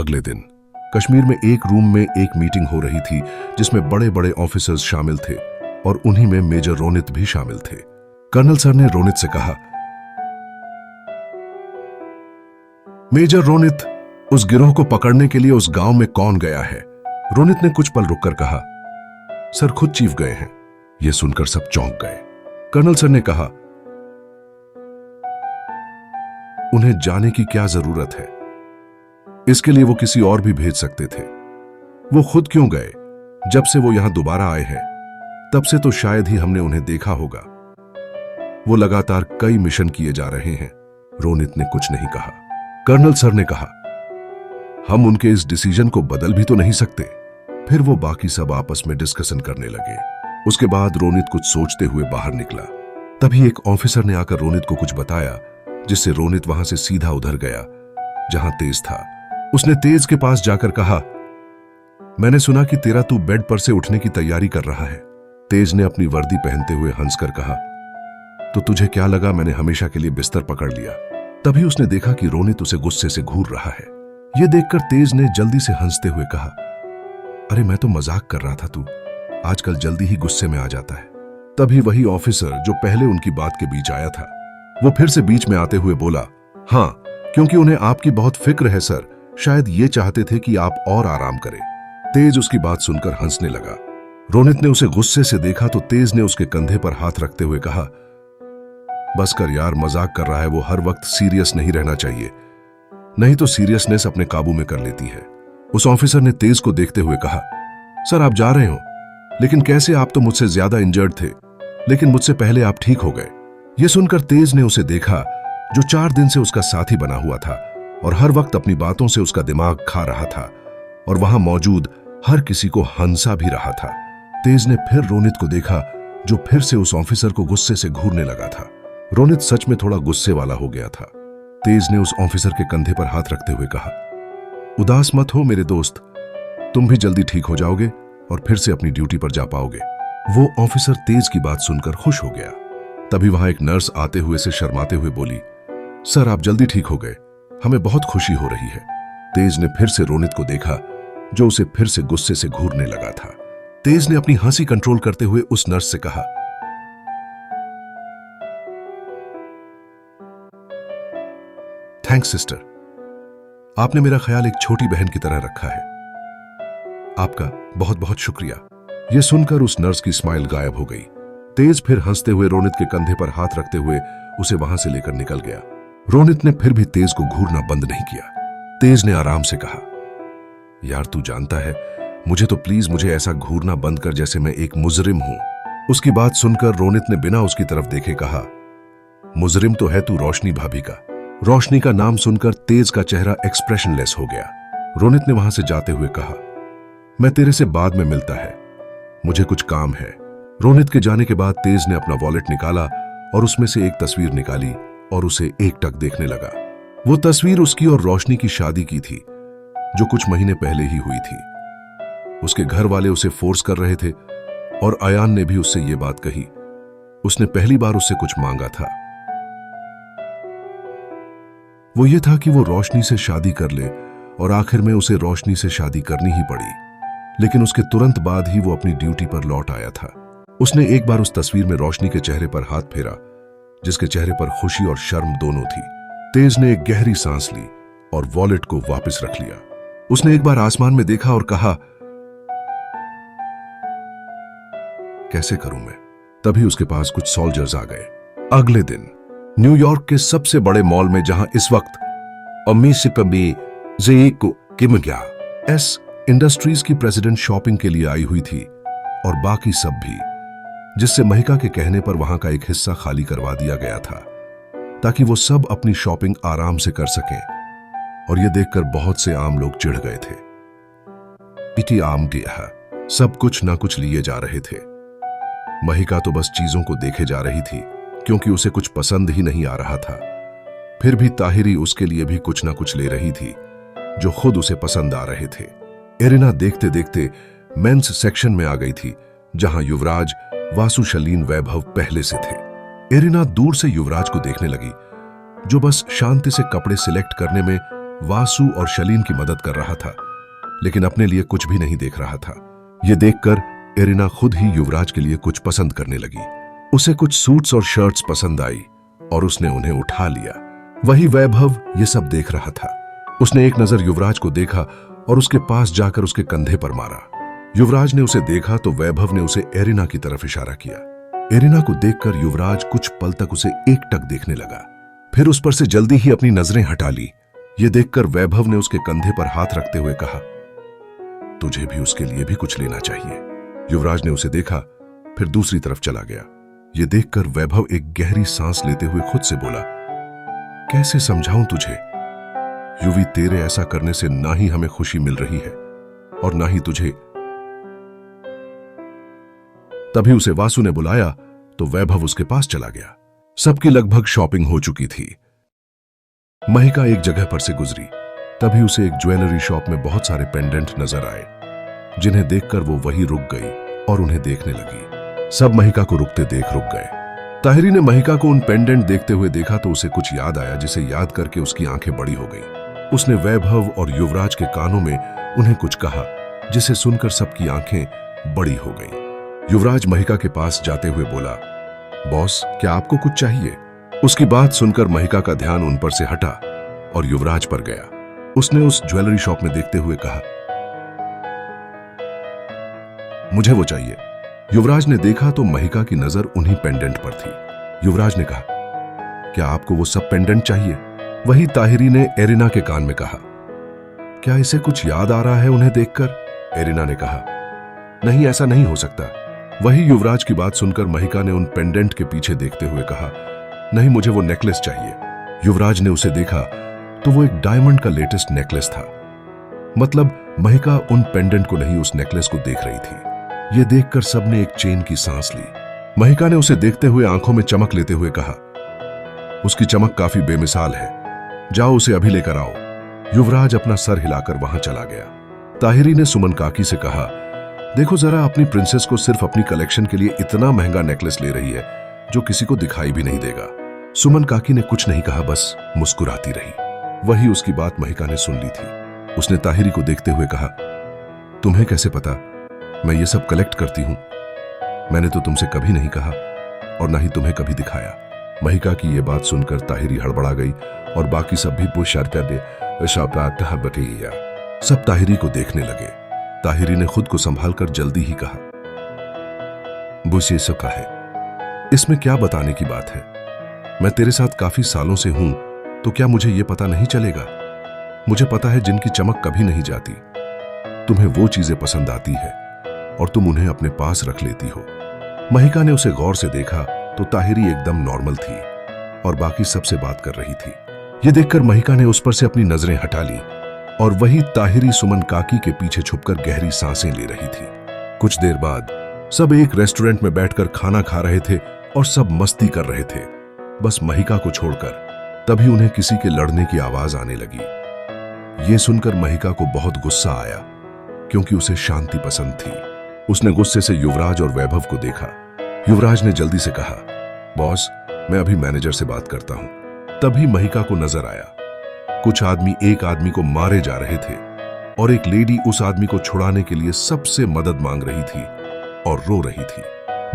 अगले दिन कश्मीर में एक रूम में एक मीटिंग हो रही थी जिसमें बड़े बड़े ऑफिसर्स शामिल थे और उन्हीं में मेजर रोनित भी शामिल थे। कर्नल सर ने रोनित से कहा, मेजर रोनित, उस गिरोह को पकड़ने के लिए उस गांव में कौन गया है? रोनित ने कुछ पल रुककर कहा, सर खुद चीफ गए हैं। यह सुनकर सब चौंक गए। कर्नल सर ने कहा, उन्हें जाने की क्या जरूरत है? इसके लिए वो किसी और भी भेज सकते थे। वो खुद क्यों गए? जब से वो यहां दोबारा आए हैं तब से तो शायद ही हमने उन्हें देखा होगा। वो लगातार कई मिशन किए जा रहे हैं। रोनित ने कुछ नहीं कहा। कर्नल सर ने कहा, हम उनके इस डिसीजन को बदल भी तो नहीं सकते। फिर वो बाकी सब आपस में डिस्कशन करने लगे। उसके बाद रोनित कुछ सोचते हुए बाहर निकला। तभी एक ऑफिसर ने आकर रोनित को कुछ बताया, जिससे रोनित वहां से सीधा उधर गया जहां तेज था। उसने तेज के पास जाकर कहा, मैंने सुना कि तेरा तू बेड पर से उठने की तैयारी कर रहा है। तेज ने अपनी वर्दी पहनते हुए हंसकर कहा, तो तुझे क्या लगा मैंने हमेशा के लिए बिस्तर पकड़ लिया? तभी उसने देखा कि रोनित उसे गुस्से से घूर रहा है। यह देखकर तेज ने जल्दी से हंसते हुए कहा, अरे मैं तो मजाक कर रहा था, तू आजकल जल्दी ही गुस्से में आ जाता है। तभी वही ऑफिसर जो पहले उनकी बात के बीच आया था, वो फिर से बीच में आते हुए बोला, हाँ, क्योंकि उन्हें आपकी बहुत फिक्र है सर। शायद ये चाहते थे कि आप और आराम करें। तेज उसकी बात सुनकर हंसने लगा। रोनित ने उसे गुस्से से देखा तो तेज ने उसके कंधे पर हाथ रखते हुए कहा, बस कर यार, मजाक कर रहा है वो। हर वक्त सीरियस नहीं रहना चाहिए, नहीं तो सीरियसनेस अपने काबू में कर लेती है। उस ऑफिसर ने तेज को देखते हुए कहा, सर आप जा रहे हो, लेकिन कैसे? आप तो मुझसे ज्यादा इंजर्ड थे, लेकिन मुझसे पहले आप ठीक हो गए। यह सुनकर तेज ने उसे देखा जो 4 दिन से उसका साथी बना हुआ था और हर वक्त अपनी बातों से उसका दिमाग खा रहा था और वहां मौजूद हर किसी को हंसा भी रहा था। तेज ने फिर रोनित को देखा जो फिर से उस ऑफिसर को गुस्से से घूरने लगा था। रोनित सच में थोड़ा गुस्से वाला हो गया था। तेज ने उस ऑफिसर के कंधे पर हाथ रखते हुए कहा, उदास मत हो मेरे दोस्त, तुम भी जल्दी ठीक हो जाओगे और फिर से अपनी ड्यूटी पर जा पाओगे। वो ऑफिसर तेज की बात सुनकर खुश हो गया। तभी वहां एक नर्स आते हुए से शर्माते हुए बोली, सर आप जल्दी ठीक हो गए, हमें बहुत खुशी हो रही है। तेज ने फिर से रोनित को देखा जो उसे फिर से गुस्से से घूरने लगा था। तेज ने अपनी हंसी कंट्रोल करते हुए उस नर्स से कहा, थैंक्स सिस्टर, आपने मेरा ख्याल एक छोटी बहन की तरह रखा है। आपका बहुत बहुत शुक्रिया। यह सुनकर उस नर्स की स्माइल गायब हो गई। तेज फिर हंसते हुए रोनित के कंधे पर हाथ रखते हुए उसे वहां से लेकर निकल गया। रोनित ने फिर भी तेज को घूरना बंद नहीं किया। तेज ने आराम से कहा, यार तू जानता है, मुझे मुझे ऐसा घूरना बंद कर जैसे मैं एक मुजरिम हूं। उसकी बात सुनकर रोनित ने बिना उसकी तरफ देखे कहा, मुजरिम तो है तू रोशनी भाभी का। रोशनी का नाम सुनकर तेज का चेहरा एक्सप्रेशनलेस हो गया। रोनित ने वहां से जाते हुए कहा, मैं तेरे से बाद में मिलता है, मुझे कुछ काम है। रोनित के जाने के बाद तेज ने अपना वॉलेट निकाला और उसमें से एक तस्वीर निकाली और उसे एकटक देखने लगा। वो तस्वीर उसकी और रोशनी की शादी की थी जो कुछ महीने पहले ही हुई थी। उसके घर वाले उसे फोर्स कर रहे थे और अयान ने भी उससे ये बात कही। उसने पहली बार उससे कुछ मांगा था, वो ये था कि वो रोशनी से शादी कर ले और आखिर में उसे रोशनी से शादी करनी ही पड़ी। लेकिन उसके तुरंत बाद ही वो अपनी ड्यूटी पर लौट आया था। उसने एक बार उस तस्वीर में रोशनी के चेहरे पर हाथ फेरा जिसके चेहरे पर खुशी और शर्म दोनों थी। तेज ने एक गहरी सांस ली और वॉलेट को वापस रख लिया। उसने एक बार आसमान में देखा और कहा, कैसे करूं मैं? तभी उसके पास कुछ सोल्जर्स आ गए। अगले दिन न्यूयॉर्क के सबसे बड़े मॉल में, जहां इस वक्त एस इंडस्ट्रीज की प्रेसिडेंट शॉपिंग के लिए आई हुई थी और बाकी सब भी, जिससे महिका के कहने पर वहां का एक हिस्सा खाली करवा दिया गया था ताकि वो सब अपनी शॉपिंग आराम से कर सकें। और यह देखकर बहुत से आम लोग चिढ़ गए थे। इटी आम गया, सब कुछ ना कुछ लिए जा रहे थे। महिका तो बस चीजों को देखे जा रही थी क्योंकि उसे कुछ पसंद ही नहीं आ रहा था। फिर भी ताहिरी उसके लिए भी कुछ ना कुछ ले रही थी जो खुद उसे पसंद आ रहे थे। एरिना देखते देखते मेंस सेक्शन में आ गई थी जहां युवराज, वासु, शलीन, वैभव पहले से थे। एरिना दूर से युवराज को देखने लगी जो बस शांति से कपड़े सिलेक्ट करने में वासु और शलीन की मदद कर रहा था, लेकिन अपने लिए कुछ भी नहीं देख रहा था। ये देखकर एरिना खुद ही युवराज के लिए कुछ पसंद करने लगी। उसे कुछ सूट्स और शर्ट्स पसंद आई और उसने उन्हें उठा लिया। वही वैभव ये सब देख रहा था। उसने एक नजर युवराज को देखा और उसके पास जाकर उसके कंधे पर मारा। युवराज ने उसे देखा तो वैभव ने उसे एरिना की तरफ इशारा किया। एरिना को देखकर युवराज कुछ पल तक उसे एकटक देखने लगा, फिर उस पर से जल्दी ही अपनी नजरें हटा ली। ये देखकर वैभव ने उसके कंधे पर हाथ रखते हुए कहा, तुझे भी उसके लिए भी कुछ लेना चाहिए। युवराज ने उसे देखा, फिर दूसरी तरफ चला गया। ये देखकर वैभव एक गहरी सांस लेते हुए खुद से बोला, कैसे समझाऊं तुझे युवी, तेरे ऐसा करने से ना ही हमें खुशी मिल रही है और ना ही तुझे। तभी उसे वासु ने बुलाया तो वैभव उसके पास चला गया। सबकी लगभग शॉपिंग हो चुकी थी। महिका एक जगह पर से गुजरी, तभी उसे एक ज्वेलरी शॉप में बहुत सारे पेंडेंट नजर आए, जिन्हें देखकर वो वहीं रुक गई और उन्हें देखने लगी। सब महिका को रुकते देख रुक गए। ताहिरी ने महिका को उन पेंडेंट देखते हुए देखा तो उसे कुछ याद आया, जिसे याद करके उसकी आंखें बड़ी हो गईं। उसने वैभव और युवराज के कानों में उन्हें कुछ कहा, जिसे सुनकर सबकी आंखें बड़ी हो गईं। युवराज महिका के पास जाते हुए बोला, बॉस, क्या आपको कुछ चाहिए? उसकी बात सुनकर महिका का ध्यान उन पर से हटा और युवराज पर गया। उसने उस ज्वेलरी शॉप में देखते हुए कहा, मुझे वो चाहिए। युवराज ने देखा तो महिका की नजर उन्हीं पेंडेंट पर थी। युवराज ने कहा, क्या आपको वो सब पेंडेंट चाहिए? वही ताहिरी ने एरिना के कान में कहा, क्या इसे कुछ याद आ रहा है उन्हें देखकर? एरिना ने कहा, नहीं, ऐसा नहीं हो सकता। वही युवराज की बात सुनकर महिका ने उन पेंडेंट के पीछे देखते हुए कहा, नहीं, मुझे वो नेकलेस चाहिए। युवराज ने उसे देखा तो वो एक डायमंड का लेटेस्ट नेकलेस था। मतलब महिका उन पेंडेंट को नहीं, उस नेकलेस को देख रही थी। ये देखकर सबने एक चैन की सांस ली। महिका ने उसे देखते हुए आंखों में चमक लेते हुए कहा, उसकी चमक काफी बेमिसाल है, जाओ उसे अभी लेकर आओ। युवराज अपना सर हिलाकर वहां चला गया। ताहिरी ने सुमन काकी से कहा, देखो जरा, अपनी प्रिंसेस को सिर्फ अपनी कलेक्शन के लिए इतना महंगा नेकलेस ले रही है जो किसी को दिखाई भी नहीं देगा। सुमन काकी ने कुछ नहीं कहा, बस मुस्कुराती रही। वही उसकी बात महिका ने सुन ली थी। उसने ताहिरी को देखते हुए कहा, तुम्हें कैसे पता मैं ये सब कलेक्ट करती हूं? मैंने तो तुमसे कभी नहीं कहा और ना ही तुम्हें कभी दिखाया। महिका की ये बात सुनकर ताहिरी हड़बड़ा गई और बाकी सब भी सब ताहिरी को देखने लगे। ताहिरी ने खुद को संभाल कर जल्दी ही कहा, बुश, ये सब का है, इसमें क्या बताने की बात है? मैं तेरे साथ काफी सालों से हूं, तो क्या मुझे यह पता नहीं चलेगा? मुझे पता है जिनकी चमक कभी नहीं जाती, तुम्हें वो चीजें पसंद आती है और तुम उन्हें अपने पास रख लेती हो। महिका ने उसे गौर से देखा तो ताहिरी एकदम नॉर्मल थी और बाकी सबसे बात कर रही थी। यह देखकर महिका ने उस पर से अपनी नजरें हटा ली और वही ताहिरी सुमन काकी के पीछे छुपकर गहरी सांसें ले रही थी। कुछ देर बाद सब एक रेस्टोरेंट में बैठकर खाना खा रहे थे और सब मस्ती कर रहे थे, बस महिका को छोड़कर। तभी उन्हें किसी के लड़ने की आवाज आने लगी। ये सुनकर महिका को बहुत गुस्सा आया, क्योंकि उसे शांति पसंद थी। उसने गुस्से से युवराज और वैभव को देखा। युवराज ने जल्दी से कहा, बॉस, मैं अभी मैनेजर से बात करता हूं। तभी महिका को नजर आया कुछ आदमी एक आदमी को मारे जा रहे थे और एक लेडी उस आदमी को छुड़ाने के लिए सबसे मदद मांग रही थी और रो रही थी।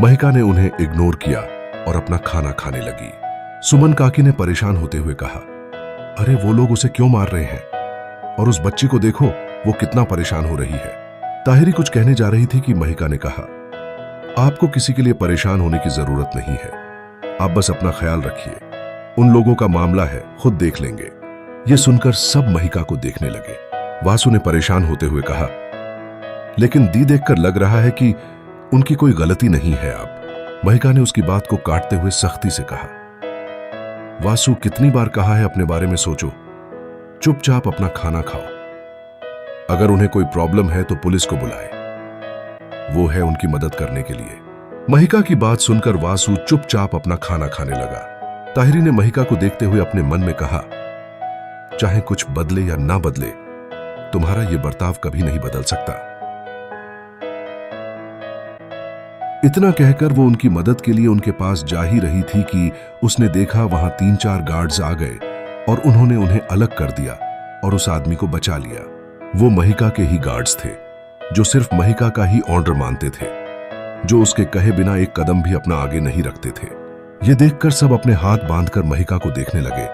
महिका ने उन्हें इग्नोर किया और अपना खाना खाने लगी। सुमन काकी ने परेशान होते हुए कहा, अरे वो लोग उसे क्यों मार रहे हैं? और उस बच्ची को देखो, वो कितना परेशान हो रही है। ताहिरी कुछ कहने जा रही थी कि महिका ने कहा, आपको किसी के लिए परेशान होने की जरूरत नहीं है, आप बस अपना ख्याल रखिए, उन लोगों का मामला है, खुद देख लेंगे। ये सुनकर सब महिका को देखने लगे। वासु ने परेशान होते हुए कहा, लेकिन दी देखकर लग रहा है कि उनकी कोई गलती नहीं है। आप महिका ने उसकी बात को काटते हुए सख्ती से कहा, वासु, कितनी बार कहा है अपने बारे में सोचो, चुपचाप अपना खाना खाओ। अगर उन्हें कोई प्रॉब्लम है तो पुलिस को बुलाए, वो है उनकी मदद करने के लिए। महिका की बात सुनकर वासु चुपचाप अपना खाना खाने लगा। ताहिरी ने महिका को देखते हुए अपने मन में कहा, चाहे कुछ बदले या ना बदले, तुम्हारा यह बर्ताव कभी नहीं बदल सकता। इतना कहकर वो उनकी मदद के लिए उनके पास जा ही रही थी कि उसने देखा वहां 3-4 गार्ड्स आ गए और उन्होंने उन्हें अलग कर दिया और उस आदमी को बचा लिया। वो महिका के ही गार्ड्स थे, जो सिर्फ महिका का ही ऑर्डर मानते थे, जो उसके कहे बिना एक कदम भी अपना आगे नहीं रखते थे। ये देखकर सब अपने हाथ बांधकर महिका को देखने लगे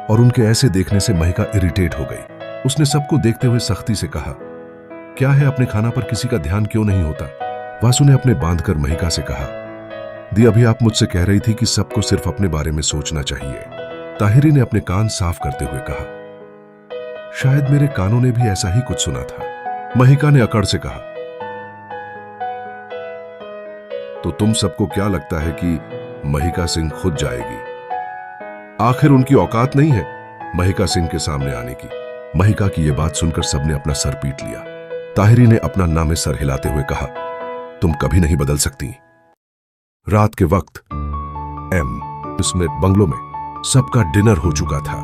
और उनके ऐसे देखने से महिका इरिटेट हो गई। उसने सबको देखते हुए सख्ती से कहा, क्या है, अपने खाना पर किसी का ध्यान क्यों नहीं होता? वासु ने अपने बांधकर महिका से कहा, दी अभी आप मुझसे कह रही थी कि सबको सिर्फ अपने बारे में सोचना चाहिए। ताहिरी ने अपने कान साफ करते हुए कहा, शायद मेरे कानों ने भी ऐसा ही कुछ सुना था। महिका ने अकड़ से कहा, तो तुम सबको क्या लगता है कि महिका सिंह खुद जाएगी? आखिर उनकी औकात नहीं है महिका सिंह के सामने आने की। महिका की यह बात सुनकर सबने अपना सर पीट लिया। ताहिरी ने अपना नामे सर हिलाते हुए कहा, तुम कभी नहीं बदल सकती। रात के वक्त उसमें बंगलों में सबका डिनर हो चुका था।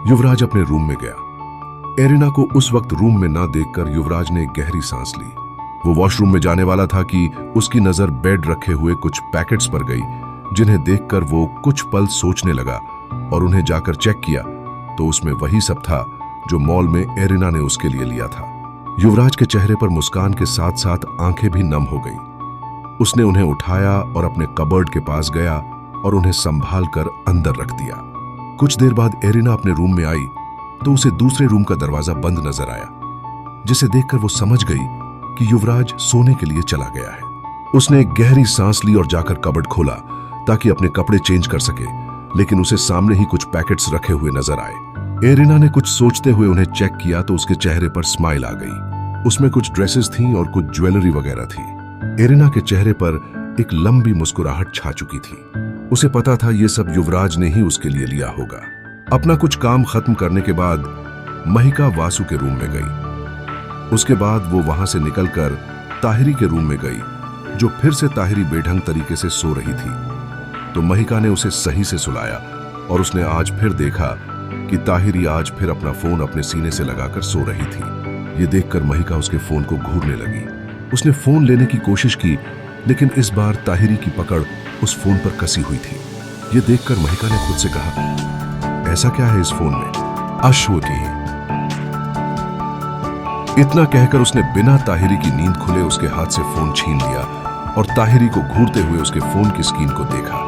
युवराज अपने रूम में गया। एरिना को उस वक्त रूम में ना देखकर युवराज ने एक गहरी सांस ली। वो वॉशरूम में जाने वाला था कि उसकी नजर बेड रखे हुए कुछ पैकेट्स पर गई, जिन्हें देखकर वो कुछ पल सोचने लगा और उन्हें जाकर चेक किया तो उसमें वही सब था जो मॉल में एरिना ने उसके लिए लिया था। युवराज के चेहरे पर मुस्कान के साथ साथ आंखें भी नम हो गईं। उसने उन्हें उठाया और अपने कबर्ड के पास गया और उन्हें संभाल कर अंदर रख दिया। कुछ देर बाद एरिना अपने रूम में आई तो उसे दूसरे रूम का दरवाजा बंद नजर आया, जिसे देखकर वो समझ गई कि युवराज सोने के लिए चला गया है। उसने एक गहरी सांस ली और जाकर कबर्ड खोला ताकि अपने कपड़े चेंज कर सके, लेकिन उसे सामने ही कुछ पैकेट्स रखे हुए नजर आए। एरिना ने कुछ सोचते हुए उन्हें चेक किया तो उसके चेहरे पर स्माइल आ गई। उसमें कुछ ड्रेसेस थीं और कुछ ज्वेलरी वगैरह थी। एरिना के चेहरे पर एक लंबी मुस्कुराहट छा चुकी थी। उसे पता था ये सब युवराज ने ही उसके लिए लिया होगा। अपना कुछ काम खत्म करने के बाद महिका वासु के रूम में गई। उसके बाद वो वहां से निकलकर ताहिरी के रूम में गई, जो फिर से ताहिरी बेढंग तरीके से सो रही थी। तो महिका ने उसे सही से सुलाया और उसने आज फिर देखा कि ताहिरी आज फिर अपना फोन अपने सीने से लगाकर सो रही थी। ये देखकर महिका उसके फोन को घूरने लगी। उसने फोन लेने की कोशिश की, लेकिन इस बार ताहिरी की पकड़ उस फोन पर कसी हुई थी। ये देखकर महिका ने खुद से कहा, ऐसा क्या है इस फोन में? अश्वती। इतना कहकर उसने बिना ताहिरी की नींद खुले उसके हाथ से फोन छीन लिया और ताहिरी को घूरते हुए उसके फोन की स्क्रीन को देखा,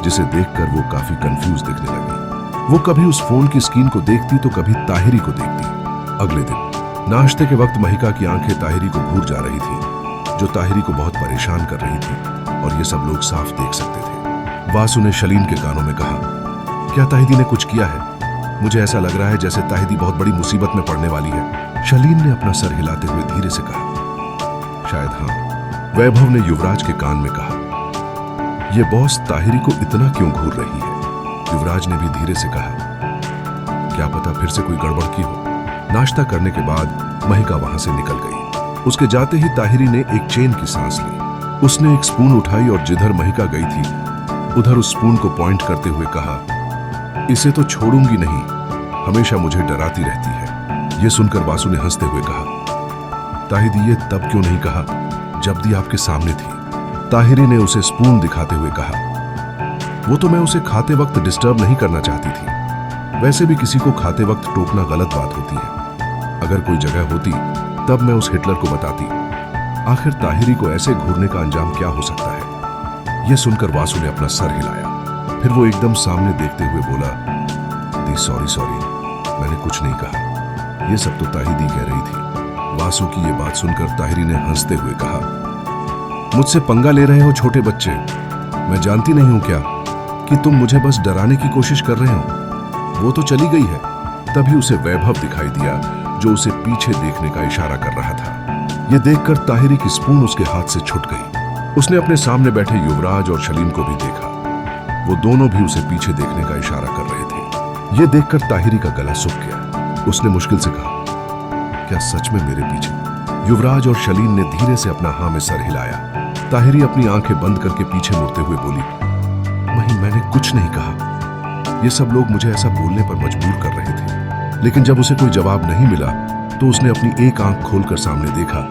जिसे देखकर वो काफी कंफ्यूज दिखने लगी। वो कभी उस फोन की स्क्रीन को देखती तो कभी ताहिरी को देखती। अगले दिन नाश्ते के वक्त महिका की आंखें ताहिरी को घूर जा रही थी, जो ताहिरी को बहुत परेशान कर रही थी और ये सब लोग साफ देख सकते थे। वासु ने शलीन के कानों में कहा, क्या ताहिदी ने कुछ किया है? मुझे ऐसा लग रहा है जैसे ताहिदी बहुत बड़ी मुसीबत में पड़ने वाली है। शलीन ने अपना सर हिलाते हुए धीरे से कहा, शायद हाँ। वैभव ने युवराज के कान में कहा, यह बॉस ताहिरी को इतना क्यों घूर रही है? युवराज ने भी धीरे से कहा, क्या पता फिर से कोई गड़बड़ की हो। नाश्ता करने के बाद महिका वहां से निकल गई। उसके जाते ही ताहिरी ने एक चैन की सांस ली। उसने एक स्पून उठाई और जिधर महिका गई थी उधर उस स्पून को पॉइंट करते हुए कहा, इसे तो छोड़ूंगी नहीं, हमेशा मुझे डराती रहती है। यह सुनकर वासु ने हंसते हुए कहा, ताहिदी ये तब क्यों नहीं कहा जब दी आपके सामने थी? ताहिरी ने उसे स्पून दिखाते हुए कहा, वो तो मैं उसे खाते वक्त डिस्टर्ब नहीं करना चाहती थी। वैसे भी किसी को खाते वक्त टोकना गलत बात होती है। अगर कोई जगह होती तब मैं उस हिटलर को बताती। आखिर ताहिरी को ऐसे घूरने का अंजाम क्या हो सकता है? यह सुनकर वासु ने अपना सर हिलाया। फिर वो एकदम सामने देखते हुए बोला, दी सॉरी, मैंने कुछ नहीं कहा। यह सब तो ताहिदी कह रही थी। वासु की यह बात सुनकर ताहिरी ने हंसते हुए कहा, मुझसे पंगा ले रहे हो छोटे बच्चे? मैं जानती नहीं हूं क्या कि तुम मुझे बस डराने की कोशिश कर रहे हो? वो तो चली गई है। तभी उसे वैभव दिखाई दिया, जो उसे पीछे देखने का इशारा कर रहा था। यह देखकर ताहिरी की स्पून उसके हाथ से छूट गई। उसने अपने सामने बैठे युवराज और शलीम को भी देखा। वो दोनों भी उसे पीछे देखने का इशारा कर रहे थे। यह देखकर ताहिरी का गला सूख गया। उसने मुश्किल से कहा, क्या सच में मेरे पीछे? युवराज और शलीम ने धीरे से अपना हाँ में सर हिलाया। ताहिरी अपनी आंखें बंद करके पीछे मुड़ते हुए बोली, नहीं, मैंने कुछ नहीं कहा। ये सब लोग मुझे ऐसा बोलने पर मजबूर कर रहे थे। लेकिन जब उसे कोई जवाब नहीं मिला तो उसने अपनी एक आंख खोलकर सामने देखा,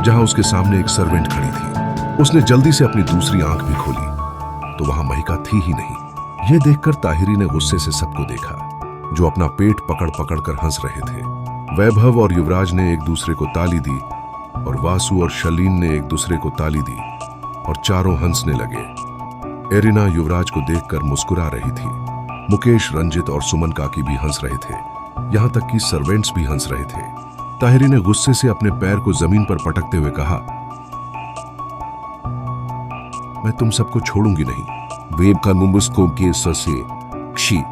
जहां उसके सामने एक सर्वेंट खड़ी थी। उसने जल्दी से अपनी दूसरी आंख भी खोली तो वहां महिका थी ही नहीं। यह देखकर ताहिरी ने गुस्से से सबको देखा, जो अपना पेट पकड़ पकड़ कर हंस रहे थे। वैभव और युवराज ने एक दूसरे को ताली दी और वासु और शलीन ने एक दूसरे को ताली दी और चारों हंसने लगे। एरिना युवराज को देखकर मुस्कुरा रही थी। मुकेश, रंजित और सुमन काकी भी हंस रहे थे। यहां तक कि सर्वेंट्स भी हंस रहे थे। ताहिरी ने गुस्से से अपने पैर को जमीन पर पटकते हुए कहा, मैं तुम सबको छोड़ूंगी नहीं। वेब का मुमुस्को के ससे क्षी।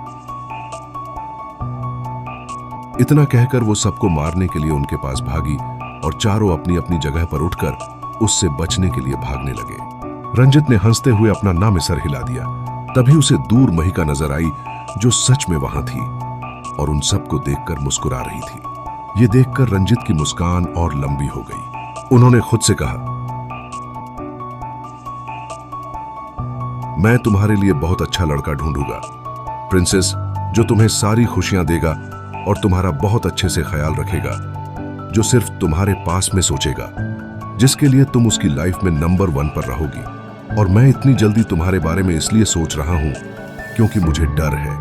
इतना कहकर वो सबको मारने के लिए उनके पास भागी और चारों अपनी अपनी जगह पर उठकर उससे बचने के लिए भागने लगे। रंजित ने हंसते हुए अपना नाम सर हिला दिया। तभी उसे दूर महिका नजर आई, जो सच में वहां थी और उन सबको देखकर मुस्कुरा रही थी। ये देखकर रंजित की मुस्कान और लंबी हो गई। उन्होंने खुद से कहा, मैं तुम्हारे लिए बहुत अच्छा लड़का ढूंढूंगा, प्रिंसेस, जो तुम्हें सारी खुशियां देगा और तुम्हारा बहुत अच्छे से ख्याल रखेगा, जो सिर्फ तुम्हारे पास में सोचेगा, जिसके लिए तुम उसकी लाइफ में नंबर 1 पर रहोगी। और मैं इतनी जल्दी तुम्हारे बारे में इसलिए सोच रहा हूं क्योंकि मुझे डर है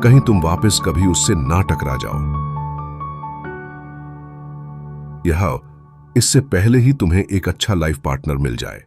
कहीं तुम वापस कभी उससे ना टकरा जाओ। यह इससे पहले ही तुम्हें एक अच्छा लाइफ पार्टनर मिल जाए।